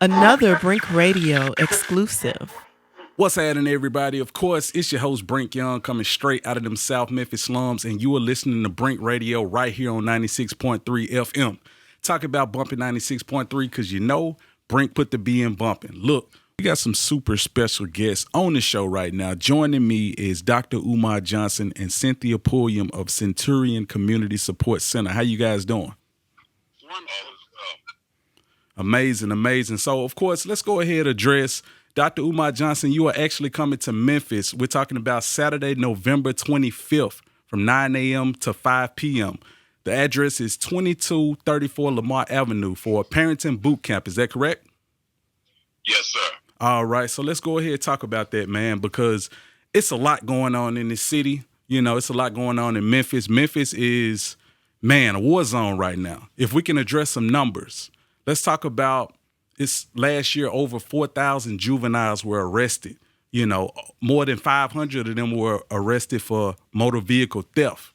Another Brink Radio exclusive. What's happening, everybody? Of course, it's your host, Brink Young, coming straight out of them South Memphis slums, and you are listening to Brink Radio right here on 96.3 FM. Talk about bumping 96.3 because you know Brink put the B in bumping. Look, we got some super special guests on the show right now. Joining me is Dr. Umar Johnson and Cynthia Pulliam of Centurion Community Support Center. How you guys doing? Amazing, amazing. So, of course, let's go ahead and address Dr. Umar Johnson. You are actually coming to Memphis. We're talking about Saturday, November 25th from 9 a.m. to 5 p.m. The address is 2234 Lamar Avenue for a parenting boot camp. Is that correct? Yes, sir. All right. So let's go ahead and talk about that, man, because it's a lot going on in this city. You know, it's a lot going on in Memphis. Memphis is, man, a war zone right now. If we can address some numbers. Let's talk about this last year, over 4,000 juveniles were arrested. You know, more than 500 of them were arrested for motor vehicle theft.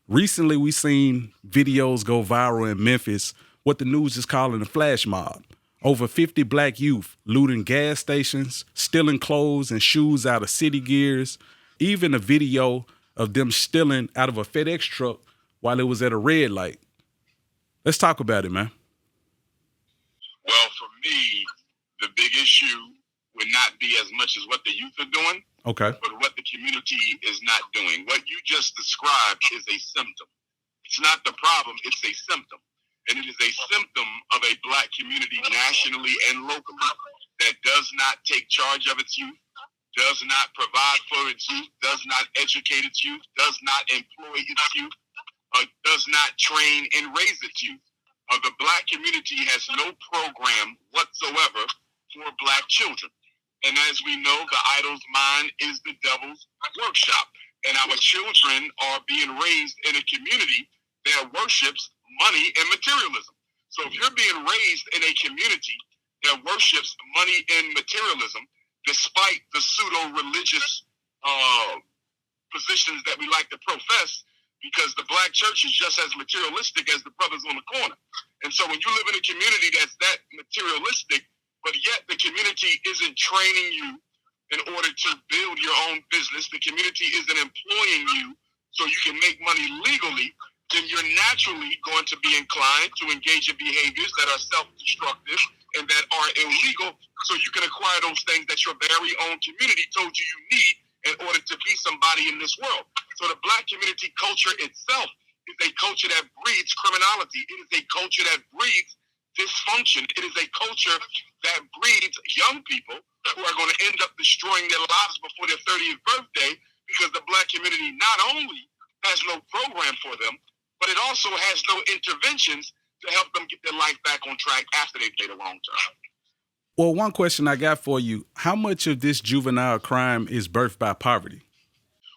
Recently, we seen videos go viral in Memphis, what the news is calling a flash mob. Over 50 black youth looting gas stations, stealing clothes and shoes out of city gears. Even a video of them stealing out of a FedEx truck while it was at a red light. Let's talk about it, man. Well, for me, the big issue would not be as much as what the youth are doing, Okay. but what the community is not doing. What you just described is a symptom. It's not the problem, it's a symptom. And it is a symptom of a black community nationally and locally that does not take charge of its youth, does not provide for its youth, does not educate its youth, does not employ its youth, does not train and raise its youth. The black community has no program whatsoever for black children. And as we know, the idol's mind is the devil's workshop. And our children are being raised in a community that worships money and materialism. So if you're being raised in a community that worships money and materialism, despite the pseudo-religious positions that we like to profess, because the black church is just as materialistic as the brothers on the corner. And so when you live in a community that's that materialistic, but yet the community isn't training you in order to build your own business, the community isn't employing you so you can make money legally, then you're naturally going to be inclined to engage in behaviors that are self-destructive and that are illegal, so you can acquire those things that your very own community told you you need in order to be somebody in this world. So the black community culture itself is a culture that breeds criminality. It is a culture that breeds dysfunction. It is a culture that breeds young people who are going to end up destroying their lives before their 30th birthday, because the black community not only has no program for them, but it also has no interventions to help them get their life back on track after they've made a wrong turn. Well, one question I got for you. How much of this juvenile crime is birthed by poverty?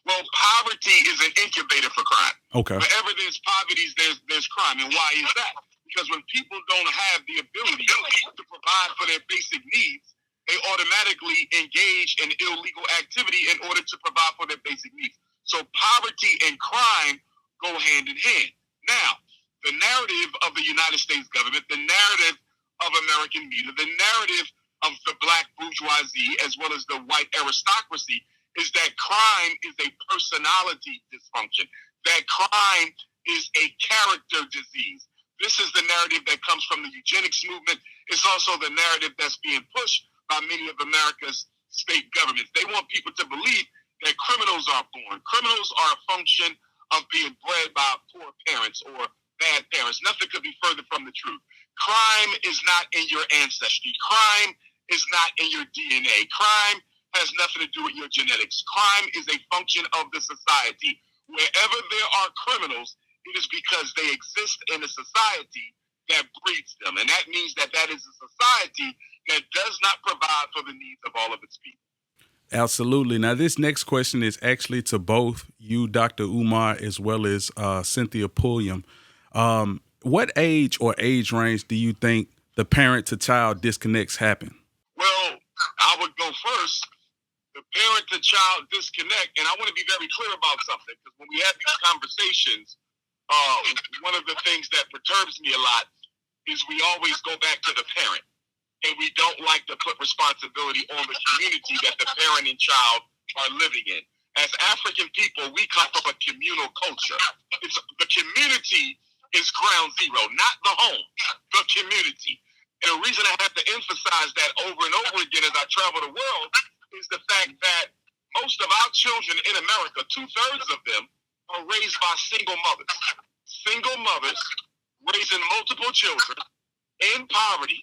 Well, poverty is an incubator for crime. Okay. Wherever there's poverty, there's crime. And why is that? Because when people don't have the ability to provide for their basic needs, they automatically engage in illegal activity in order to provide for their basic needs. So poverty and crime go hand in hand. Now, the narrative of the United States government, the narrative of American media, the narrative of the black bourgeoisie as well as the white aristocracy is that crime is a personality dysfunction, that crime is a character disease. This is the narrative that comes from the eugenics movement. It's also the narrative that's being pushed by many of America's state governments. They want people to believe that criminals are born. Criminals are a function of being bred by poor parents or bad parents. Nothing could be further from the truth. Crime is not in your ancestry. Crime is not in your DNA. Crime has nothing to do with your genetics. Crime is a function of the society. Wherever there are criminals, it is because they exist in a society that breeds them. And that means that that is a society that does not provide for the needs of all of its people. Absolutely. Now, this next question is actually to both you, Dr. Umar, as well as Cynthia Pulliam. What age or age range do you think the parent-to-child disconnects happen? Well, I would go first. The parent-to-child disconnect, and I want to be very clear about something, because when we have these conversations, one of the things that perturbs me a lot is we always go back to the parent. and we don't like to put responsibility on the community that the parent and child are living in. As African people, we come from a communal culture. The community is ground zero, not the home, the community. And the reason I have to emphasize that over and over again as I travel the world is the fact that most of our children in America, 2/3 of them, are raised by single mothers. Single mothers raising multiple children in poverty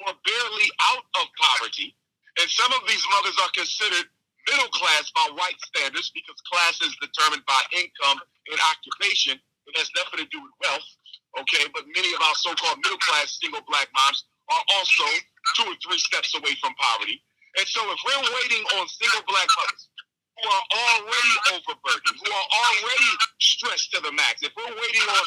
or barely out of poverty. And some of these mothers are considered middle class by white standards because class is determined by income and occupation. It has nothing to do with wealth, okay? But many of our so-called middle class single black moms are also 2 or 3 steps away from poverty. And so if we're waiting on single black mothers who are already overburdened, who are already stressed to the max, if we're waiting on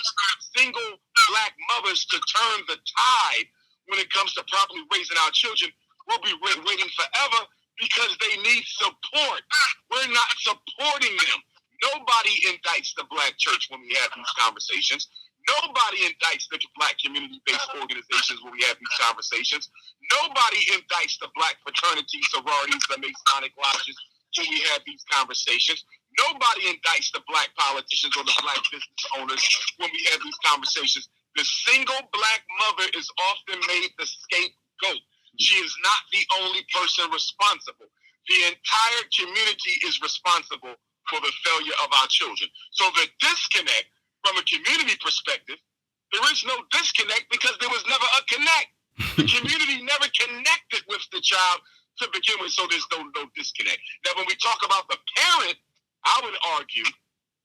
single black mothers to turn the tide when it comes to properly raising our children, we'll be waiting forever because they need support. We're not supporting them. Nobody indicts the black church when we have these conversations. Nobody indicts the black community-based organizations when we have these conversations. Nobody indicts the black fraternities, sororities, the Masonic lodges when we have these conversations. Nobody indicts the black politicians or the black business owners when we have these conversations. The single black mother is often made the scapegoat. She is not the only person responsible. The entire community is responsible for the failure of our children. So the disconnect from a community perspective, there is no disconnect because there was never a connect. The community never connected with the child to begin with, so there's no disconnect. Now, when we talk about the parent, I would argue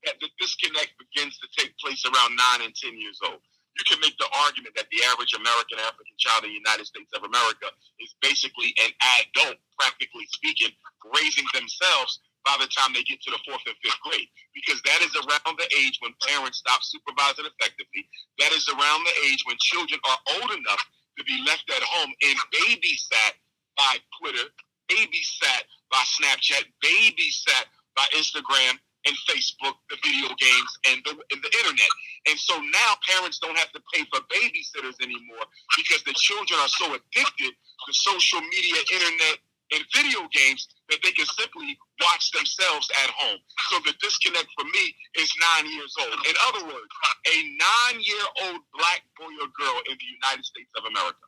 that the disconnect begins to take place around 9 and 10 years old. You can make the argument that the average American African child in the United States of America is basically an adult, practically speaking, raising themselves by the time they get to the 4th and 5th grade, because that is around the age when parents stop supervising effectively. That is around the age when children are old enough to be left at home and babysat by Twitter, babysat by Snapchat, babysat by Instagram and Facebook, the video games, and the internet. And so now parents don't have to pay for babysitters anymore because the children are so addicted to social media, internet, and video games that they can simply watch themselves at home. So the disconnect for me is 9 years old. In other words, a 9-year-old black boy or girl in the United States of America,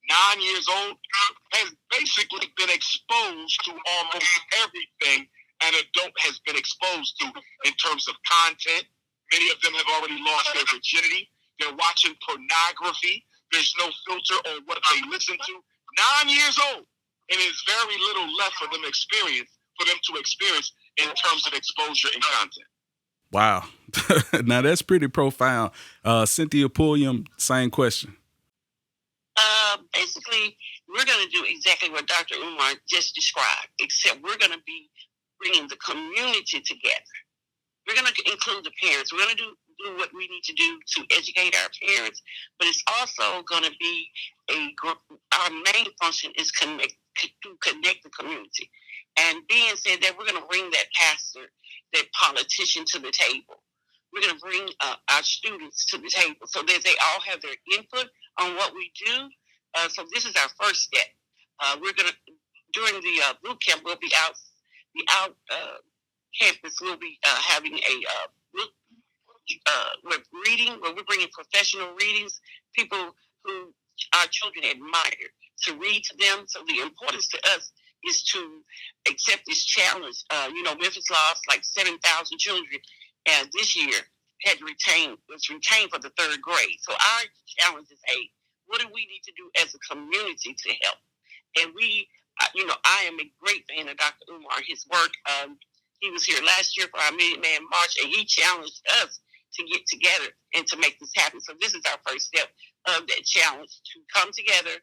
9 years old, has basically been exposed to almost everything an adult has been exposed to in terms of content. Many of them have already lost their virginity. They're watching pornography. There's no filter on what they listen to. 9 years old. And there's very little left for them to experience in terms of exposure and content. Wow. Now that's pretty profound. Cynthia, Pulliam, same question. Basically, we're going to do exactly what Dr. Umar just described, except we're going to be bringing the community together. We're going to include the parents. We're going to do what we need to do to educate our parents, but it's also going to be our main function is to connect the community. And being said that, we're going to bring that pastor, that politician to the table. We're going to bring our students to the table so that they all have their input on what we do. So this is our first step. We're going to, during the boot camp, we'll be out campus. We'll be having a book reading, where we're bringing professional readings, people who our children admire, to read to them. So the importance to us is to accept this challenge. Memphis lost like 7,000 children, and this year was retained for the 3rd grade. So our challenge is, hey, what do we need to do as a community to help? And I am a great fan of Dr. Umar, his work. He was here last year for our Million Man March, and he challenged us to get together and to make this happen. So this is our first step of that challenge, to come together.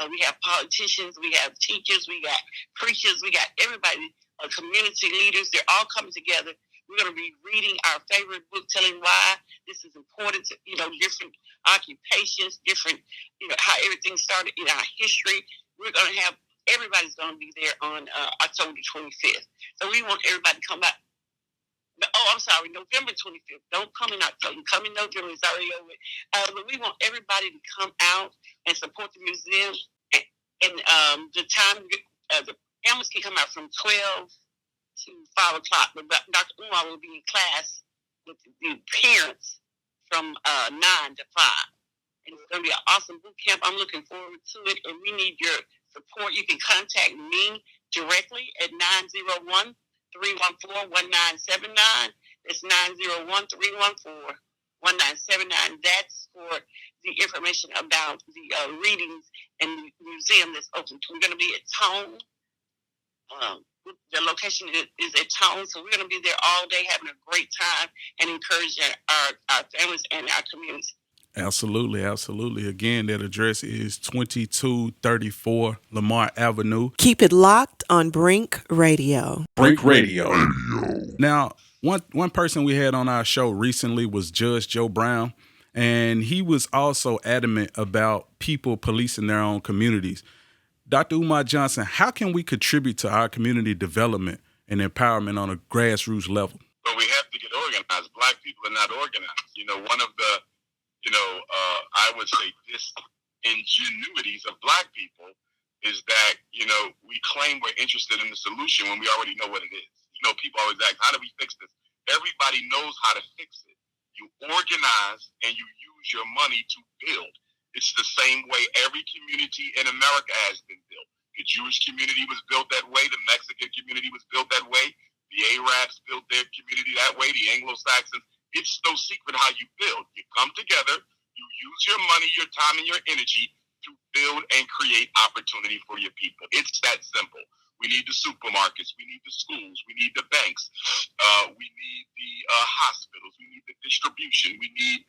We have politicians, we have teachers, we got preachers, we got everybody, community leaders. They're all coming together. We're going to be reading our favorite book, telling why this is important to, different occupations, different, how everything started in our history. We're going to have, everybody's going to be there on October 25th. So we want everybody to come out. November 25th. Don't come in October. Come in November. It's already over. But we want everybody to come out and support the museum And the time, the families can come out from 12 to 5 o'clock. But Dr. Umar will be in class with the parents from 9 to 5. And it's going to be an awesome boot camp. I'm looking forward to it, and we need your support. You can contact me directly at 901-314-1979. It's 901-314-1979. That's for the information about the readings and the museum that's open. We're going to be at Tone. The location is at Tone, so we're going to be there all day having a great time and encouraging our families and our community. Absolutely, absolutely. Again, that address is 2234 Lamar Avenue. Keep it locked on Brink Radio. Brink Radio. Now, one person we had on our show recently was Judge Joe Brown, and he was also adamant about people policing their own communities. Dr. Umar Johnson, how can we contribute to our community development and empowerment on a grassroots level? But we have to get organized. Black people are not organized. One of the I would say disingenuities of Black people is that, we claim we're interested in the solution when we already know what it is. People always ask, how do we fix this? Everybody knows how to fix it. You organize and you use your money to build. It's the same way every community in America has been built. The Jewish community was built that way. The Mexican community was built that way. The Arabs built their community that way. The Anglo-Saxons. It's no secret how you build. You come together, you use your money, your time, and your energy to build and create opportunity for your people. It's that simple. We need the supermarkets. We need the schools. We need the banks. We need the hospitals. We need the distribution. We need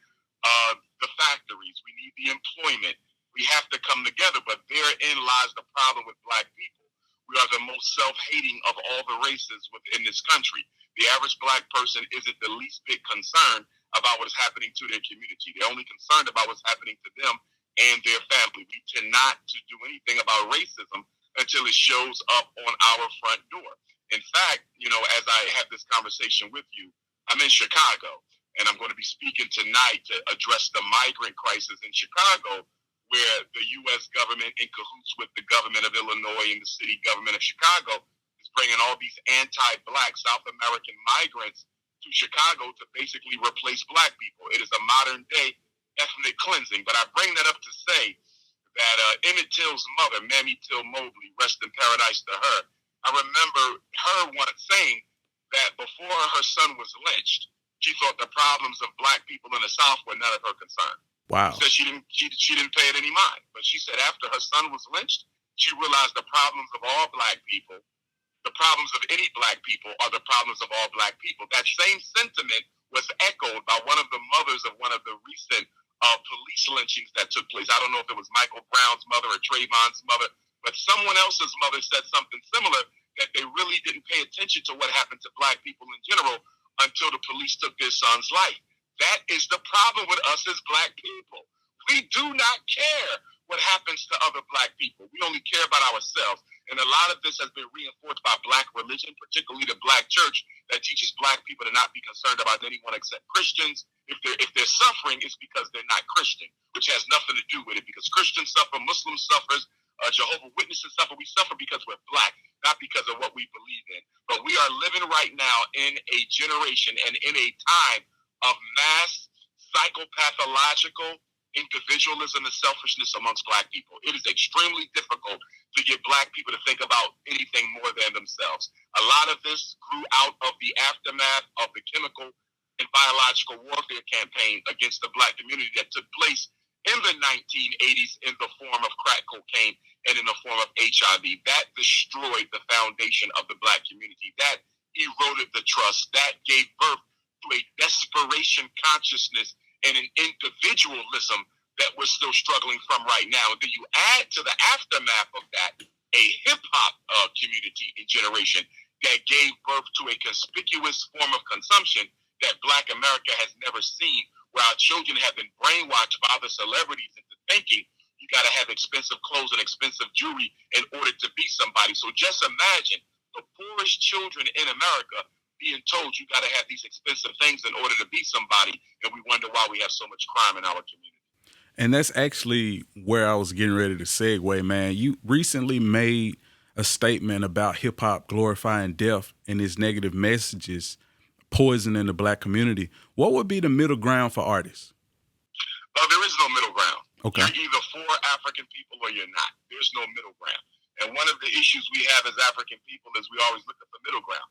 the factories. We need the employment. We have to come together, but therein lies the problem with Black people. We are the most self-hating of all the races within this country. The average Black person isn't the least bit concerned about what is happening to their community. They're only concerned about what's happening to them and their family. We tend not to do anything about racism until it shows up on our front door. In fact, as I have this conversation with you, I'm in Chicago, and I'm going to be speaking tonight to address the migrant crisis in Chicago, where the U.S. government, in cahoots with the government of Illinois and the city government of Chicago, is bringing all these anti-Black South American migrants to Chicago to basically replace Black people. It is a modern-day ethnic cleansing. But I bring that up to say that Emmett Till's mother, Mamie Till Mobley, rest in paradise to her, I remember her once saying that before her son was lynched, she thought the problems of Black people in the South were none of her concern. Wow. She said she didn't pay it any mind. But she said after her son was lynched, she realized the problems of all Black people, the problems of any Black people are the problems of all Black people. That same sentiment was echoed by one of the mothers of one of the recent police lynchings that took place. I don't know if it was Michael Brown's mother or Trayvon's mother, but someone else's mother said something similar, that they really didn't pay attention to what happened to Black people in general until the police took their son's life. That is the problem with us as Black people. We do not care what happens to other Black people. We only care about ourselves. And a lot of this has been reinforced by Black religion, particularly the Black church, that teaches Black people to not be concerned about anyone except Christians. If they're suffering, it's because they're not Christian, which has nothing to do with it, because Christians suffer, Muslims suffer, Jehovah's Witnesses suffer. We suffer because we're Black, not because of what we believe in. But we are living right now in a generation and in a time of mass psychopathological individualism and selfishness amongst Black people. It is extremely difficult to get Black people to think about anything more than themselves. A lot of this grew out of the aftermath of the chemical and biological warfare campaign against the Black community that took place in the 1980s in the form of crack cocaine and in the form of HIV. That destroyed the foundation of the Black community. That eroded the trust. That gave birth to a desperation consciousness and an individualism that we're still struggling from right now. And then you add to the aftermath of that a hip-hop community and generation that gave birth to a conspicuous form of consumption that Black America has never seen, where our children have been brainwashed by the celebrities into thinking you got to have expensive clothes and expensive jewelry in order to be somebody. So just imagine the poorest children in America being told you got to have these expensive things in order to be somebody, and we wonder why we have so much crime in our community. And that's actually where I was getting ready to segue, man. You recently made a statement about hip-hop glorifying death and its negative messages poisoning the black community. What would be the middle ground for artists? There is no middle ground. Okay. You're either for African people or you're not. There's no middle ground. And one of the issues we have as African people is we always look at the middle ground.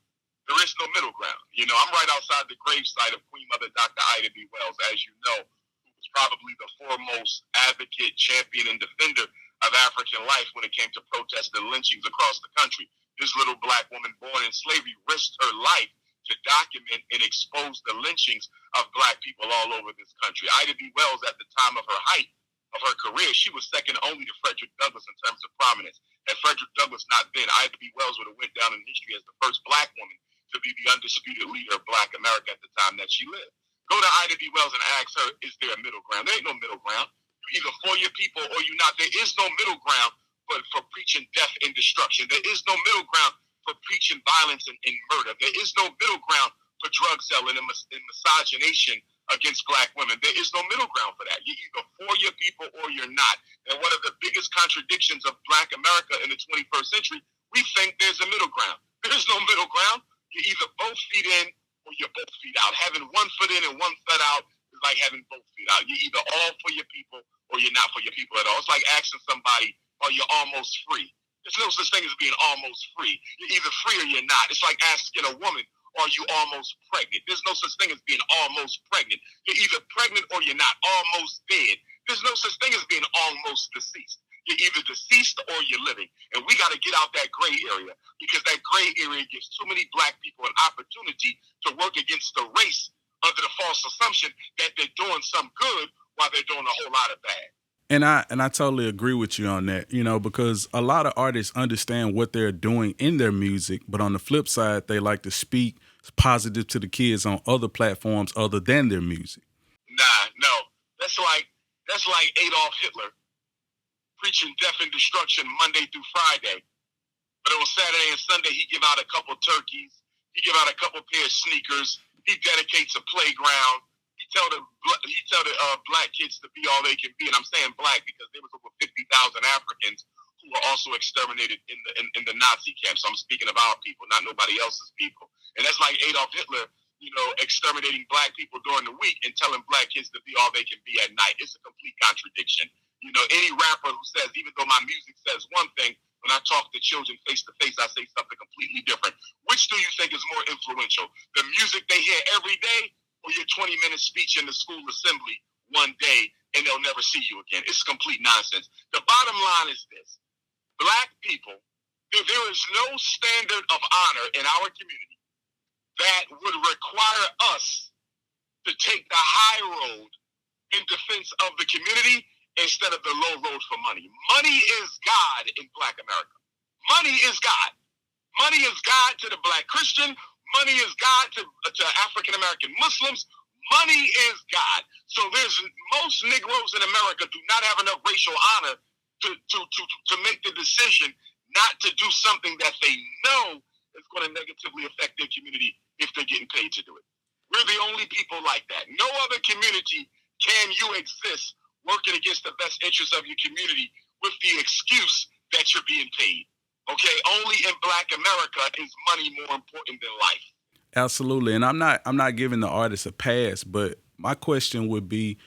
There is no middle ground. You know, I'm right outside the gravesite of Queen Mother Dr. Ida B. Wells, as you know, who was probably the foremost advocate, champion, and defender of African life when it came to protests and lynchings across the country. This little black woman born in slavery risked her life to document and expose the lynchings of black people all over this country. Ida B. Wells, at the time of her height of her career, she was second only to Frederick Douglass in terms of prominence. Had Frederick Douglass not been, Ida B. Wells would have went down in history as the first black woman to be the undisputed leader of black America at the time that she lived. Go to Ida B. Wells and ask her, is there a middle ground? There ain't no middle ground. You're either for your people or you're not. There is no middle ground for preaching death and destruction. There is no middle ground for preaching violence and murder. There is no middle ground for drug selling and misogynation against black women. There is no middle ground for that. You're either for your people or you're not. And one of the biggest contradictions of black America in the 21st century, we think there's a middle ground. There's no middle ground. You're either both feet in or you're both feet out. Having one foot in and one foot out is like having both feet out. You're either all for your people or you're not for your people at all. It's like asking somebody, are you almost free? There's no such thing as being almost free. You're either free or you're not. It's like asking a woman, are you almost pregnant? There's no such thing as being almost pregnant. You're either pregnant or you're not. Almost dead. There's no such thing as being almost deceased. You're either deceased or you're living. And we got to get out that gray area, because that gray area gives too many black people an opportunity to work against the race under the false assumption that they're doing some good while they're doing a whole lot of bad. And I totally agree with you on that, you know, because a lot of artists understand what they're doing in their music, but on the flip side, they like to speak positive to the kids on other platforms other than their music. No. That's like Adolf Hitler preaching death and destruction Monday through Friday. But on Saturday and Sunday, he give out a couple turkeys. He give out a couple pair of sneakers. He dedicates a playground. He tell the black kids to be all they can be. And I'm saying black because there was over 50,000 Africans who were also exterminated in the Nazi camps. So I'm speaking of our people, not nobody else's people. And that's like Adolf Hitler, you know, exterminating black people during the week and telling black kids to be all they can be at night. It's a complete contradiction. You know, any rapper who says, even though my music says one thing, when I talk to children face to face, I say something completely different. Which do you think is more influential? The music they hear every day, or your 20-minute speech in the school assembly one day and they'll never see you again? It's complete nonsense. The bottom line is this. Black people, there is no standard of honor in our community that would require us to take the high road in defense of the community instead of the low road for money. Money is God in black America. Money is God. Money is God to the black Christian. Money is God to African-American Muslims. Money is God. So most Negroes in America do not have enough racial honor to make the decision not to do something that they know is going to negatively affect their community if they're getting paid to do it. We're the only people like that. No other community can you exist working against the best interests of your community with the excuse that you're being paid. Okay, only in black America is money more important than life. Absolutely. And I'm not giving the artist a pass, but my question would be,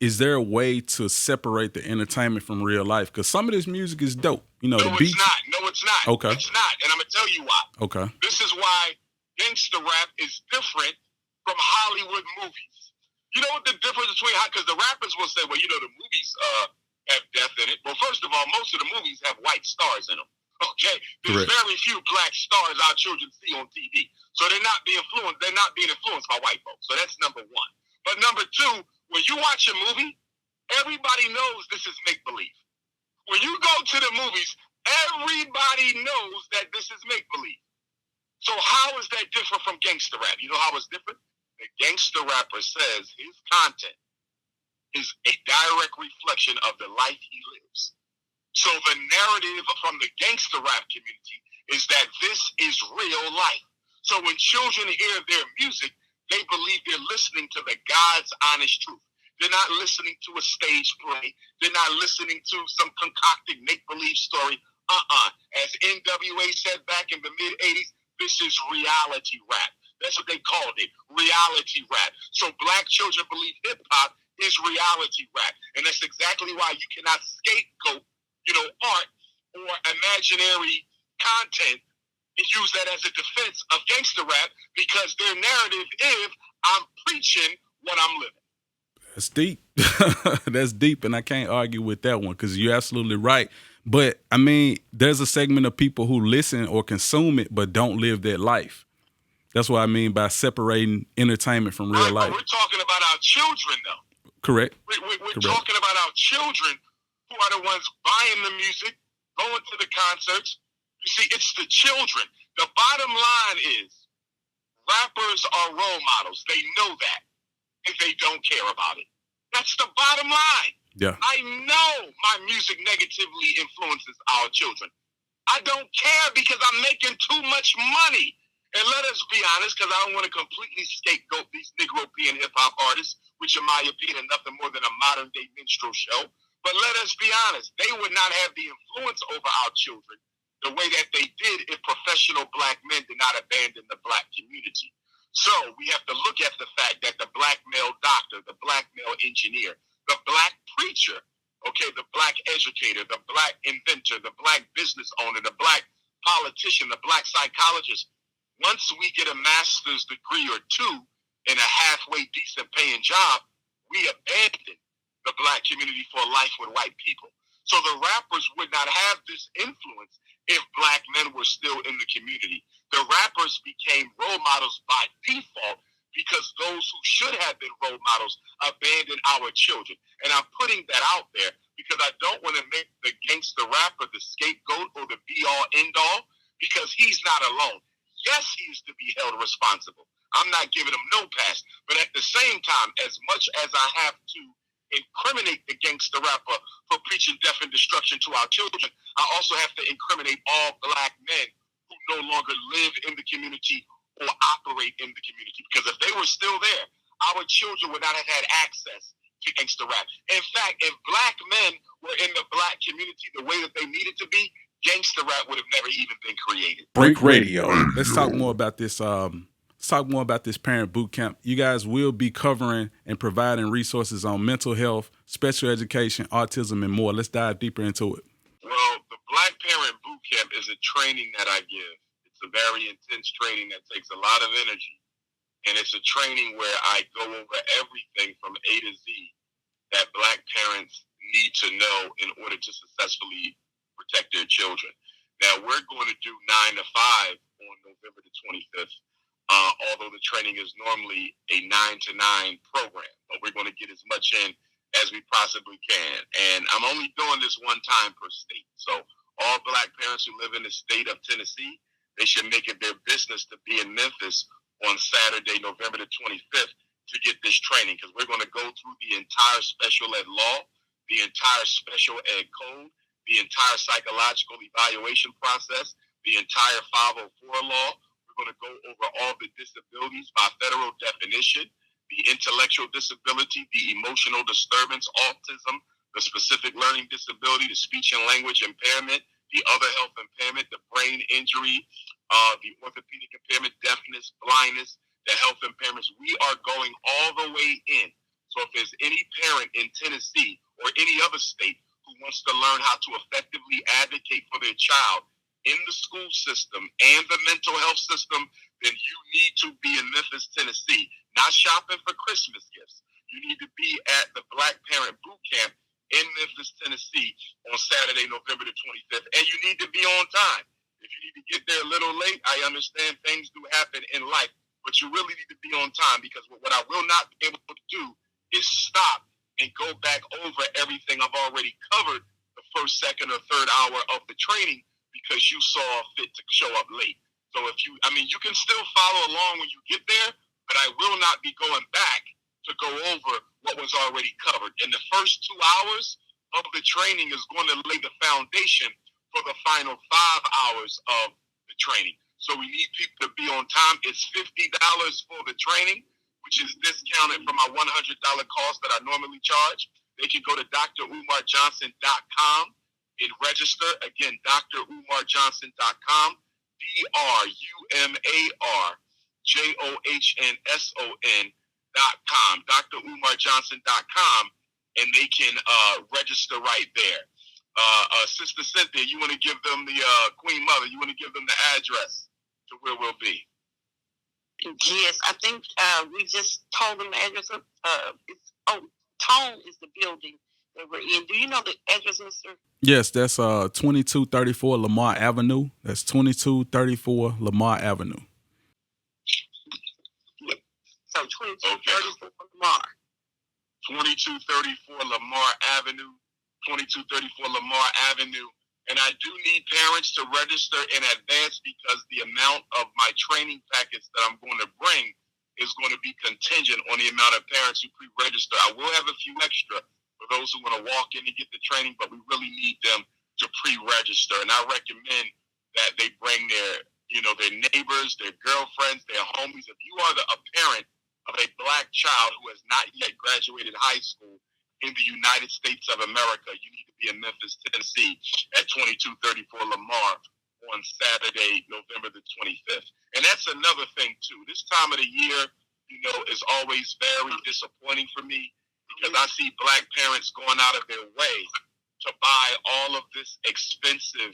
is there a way to separate the entertainment from real life? Because some of this music is dope. You know, No, it's not. No, it's not. Okay. It's not. And I'm going to tell you why. Okay. This is why gangster rap is different from Hollywood movies. You know what the difference between, because the rappers will say, well, you know, the movies have death in it. Well, first of all, most of the movies have white stars in them. Okay, there's Correct. very few black stars our children see on TV, so they're not being influenced by white folks. So that's number one. But number two, when you watch a movie, everybody knows this is make believe. When you go to the movies, everybody knows that this is make believe. So how is that different from gangster rap? You know how it's different? The gangster rapper says his content is a direct reflection of the life he lives. So the narrative from the gangster rap community is that this is real life. So when children hear their music, they believe they're listening to the God's honest truth. They're not listening to a stage play. They're not listening to some concocted make-believe story. As NWA said back in the mid-'80s, this is reality rap. That's what they called it, reality rap. So black children believe hip-hop is reality rap. And that's exactly why you cannot scapegoat, art or imaginary content and use that as a defense of gangster rap, because their narrative is, I'm preaching what I'm living. That's deep. That's deep, and I can't argue with that one because you're absolutely right. But, I mean, there's a segment of people who listen or consume it but don't live that life. That's what I mean by separating entertainment from real life. But we're talking about our children, though. Correct. We're Correct. talking about our children who are the ones buying the music, going to the concerts. You see, it's the children. The bottom line is rappers are role models. They know that, and they don't care about it. That's the bottom line. Yeah. I know my music negatively influences our children. I don't care because I'm making too much money. And let us be honest, because I don't want to completely scapegoat these Negro-European hip-hop artists, which in my opinion are nothing more than a modern-day minstrel show. But let us be honest, they would not have the influence over our children the way that they did if professional black men did not abandon the black community. So we have to look at the fact that the black male doctor, the black male engineer, the black preacher, the black educator, the black inventor, the black business owner, the black politician, the black psychologist, once we get a master's degree or two in a halfway decent paying job, we abandon the black community for a life with white people. So the rappers would not have this influence if black men were still in the community. The rappers became role models by default because those who should have been role models abandoned our children. And I'm putting that out there because I don't want to make the gangster rapper the scapegoat or the be-all, end-all, because he's not alone. Yes, he is to be held responsible. I'm not giving him no pass. But at the same time, as much as I have to incriminate the gangster rapper for preaching death and destruction to our children, I also have to incriminate all black men who no longer live in the community or operate in the community. Because if they were still there, our children would not have had access to gangster rap. In fact, if black men were in the black community the way that they needed to be, gangster rap would have never even been created. Brink Radio. Let's talk more about this. Parent boot camp. You guys will be covering and providing resources on mental health, special education, autism, and more. Let's dive deeper into it. Well, the Black Parent Boot Camp is a training that I give. It's a very intense training that takes a lot of energy. And it's a training where I go over everything from A to Z that black parents need to know in order to successfully protect their children. Now, we're going to do 9 to 5 on November the 25th, although the training is normally a 9 to 9 program. But we're going to get as much in as we possibly can. And I'm only doing this one time per state. So all black parents who live in the state of Tennessee, they should make it their business to be in Memphis on Saturday, November the 25th, to get this training, because we're going to go through the entire special ed law, the entire special ed code, the entire psychological evaluation process, the entire 504 law. We're going to go over all the disabilities by federal definition, the intellectual disability, the emotional disturbance, autism, the specific learning disability, the speech and language impairment, the other health impairment, the brain injury, the orthopedic impairment, deafness, blindness, the health impairments. We are going all the way in. So if there's any parent in Tennessee or any other state who wants to learn how to effectively advocate for their child in the school system and the mental health system, then you need to be in Memphis, Tennessee, not shopping for Christmas gifts. You need to be at the Black Parent Boot Camp in Memphis, Tennessee on Saturday, November the 25th. And you need to be on time. If you need to get there a little late, I understand things do happen in life, but you really need to be on time, because what I will not be able to do is stop and go back over everything I've already covered the first, second, or third hour of the training because you saw fit to show up late. So you can still follow along when you get there, but I will not be going back to go over what was already covered. And the first 2 hours of the training is going to lay the foundation for the final 5 hours of the training. So we need people to be on time. It's $50 for the training, which is discounted from my $100 cost that I normally charge. They can go to drumarjohnson.com and register. Again, drumarjohnson.com, drumarjohnson.com, drumarjohnson.com, and they can register right there. Sister Cynthia, you want to give them the Queen Mother, you want to give them the address to where we'll be? Yes, I think we just told them the address. Tone is the building that we're in. Do you know the address, Mr.? Yes, that's 2234 Lamar Avenue. That's 2234 Lamar Avenue. So 2234 Lamar. 2234 Lamar Avenue. 2234 Lamar Avenue. And I do need parents to register in advance because the amount of my training packets that I'm going to bring is going to be contingent on the amount of parents who pre-register. I will have a few extra for those who want to walk in and get the training, but we really need them to pre-register. And I recommend that they bring their neighbors, their girlfriends, their homies. If you are a parent of a black child who has not yet graduated high school in the United States of America, you need to be in Memphis, Tennessee at 2234 Lamar on Saturday, November the 25th. And that's another thing, too. This time of the year, is always very disappointing for me because I see black parents going out of their way to buy all of this expensive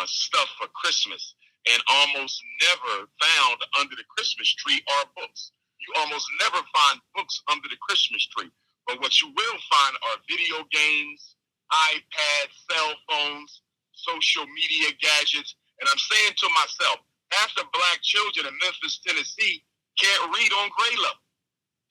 stuff for Christmas and almost never found under the Christmas tree are books. You almost never find books under the Christmas tree. But what you will find are video games, iPads, cell phones, social media gadgets. And I'm saying to myself, half the black children in Memphis, Tennessee can't read on grade level.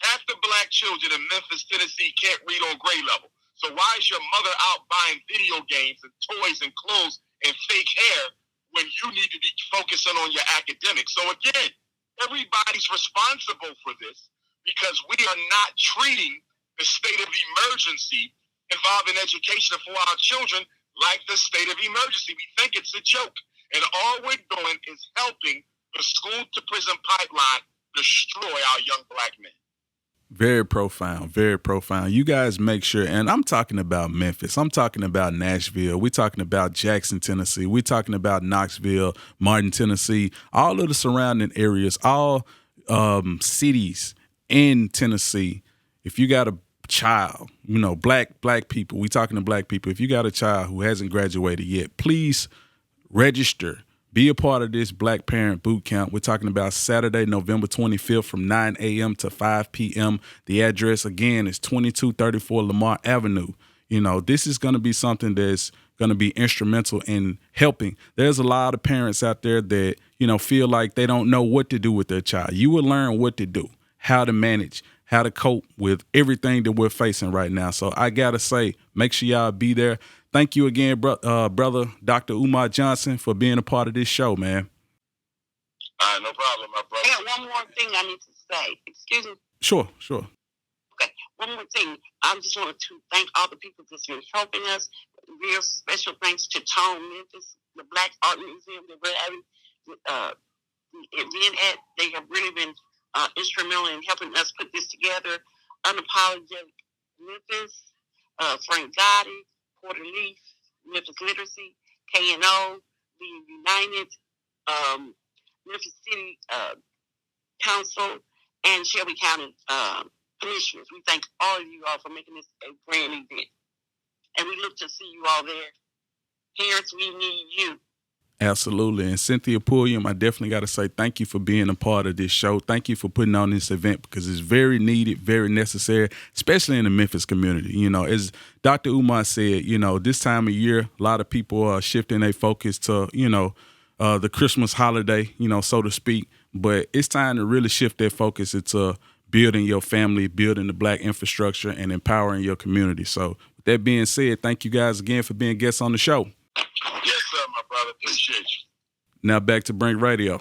Half the black children in Memphis, Tennessee can't read on grade level. So why is your mother out buying video games and toys and clothes and fake hair when you need to be focusing on your academics? So again, everybody's responsible for this because we are not treating the state of emergency involving education for our children like the state of emergency. We think it's a joke. And all we're doing is helping the school to prison pipeline destroy our young black men. Very profound, very profound. You guys make sure, and I'm talking about Memphis. I'm talking about Nashville. We're talking about Jackson, Tennessee. We're talking about Knoxville, Martin, Tennessee, all of the surrounding areas, all cities in Tennessee. If you got a child, black people, we talking to black people. If you got a child who hasn't graduated yet, please register. Be a part of this Black Parent Boot Camp. We're talking about Saturday, November 25th from 9 a.m. to 5 p.m. The address, again, is 2234 Lamar Avenue. This is going to be something that's going to be instrumental in helping. There's a lot of parents out there that, feel like they don't know what to do with their child. You will learn what to do, how to manage, how to cope with everything that we're facing right now. So I got to say, make sure y'all be there. Thank you again, brother Dr. Umar Johnson, for being a part of this show, man. No problem, my brother. I got one more thing I need to say. Excuse me. Sure. Okay, one more thing. I just wanted to thank all the people that's been helping us. Real special thanks to Tone Memphis, the Black Art Museum that we're having the event at. They have really been instrumental in helping us put this together. Unapologetic Memphis, Frank Gotti, Porter Leaf, Memphis Literacy, K&O, Being United, Memphis City Council, and Shelby County Commissioners. We thank all of you all for making this a grand event. And we look to see you all there. Parents, we need you. Absolutely. And Cynthia Pulliam, I definitely got to say thank you for being a part of this show. Thank you for putting on this event because it's very needed, very necessary, especially in the Memphis community. As Dr. Umar said, this time of year, a lot of people are shifting their focus to, the Christmas holiday, so to speak. But it's time to really shift their focus into building your family, building the black infrastructure, and empowering your community. So with that being said, thank you guys again for being guests on the show. Yes, sir, my brother. Appreciate you. Now back to Brink Radio.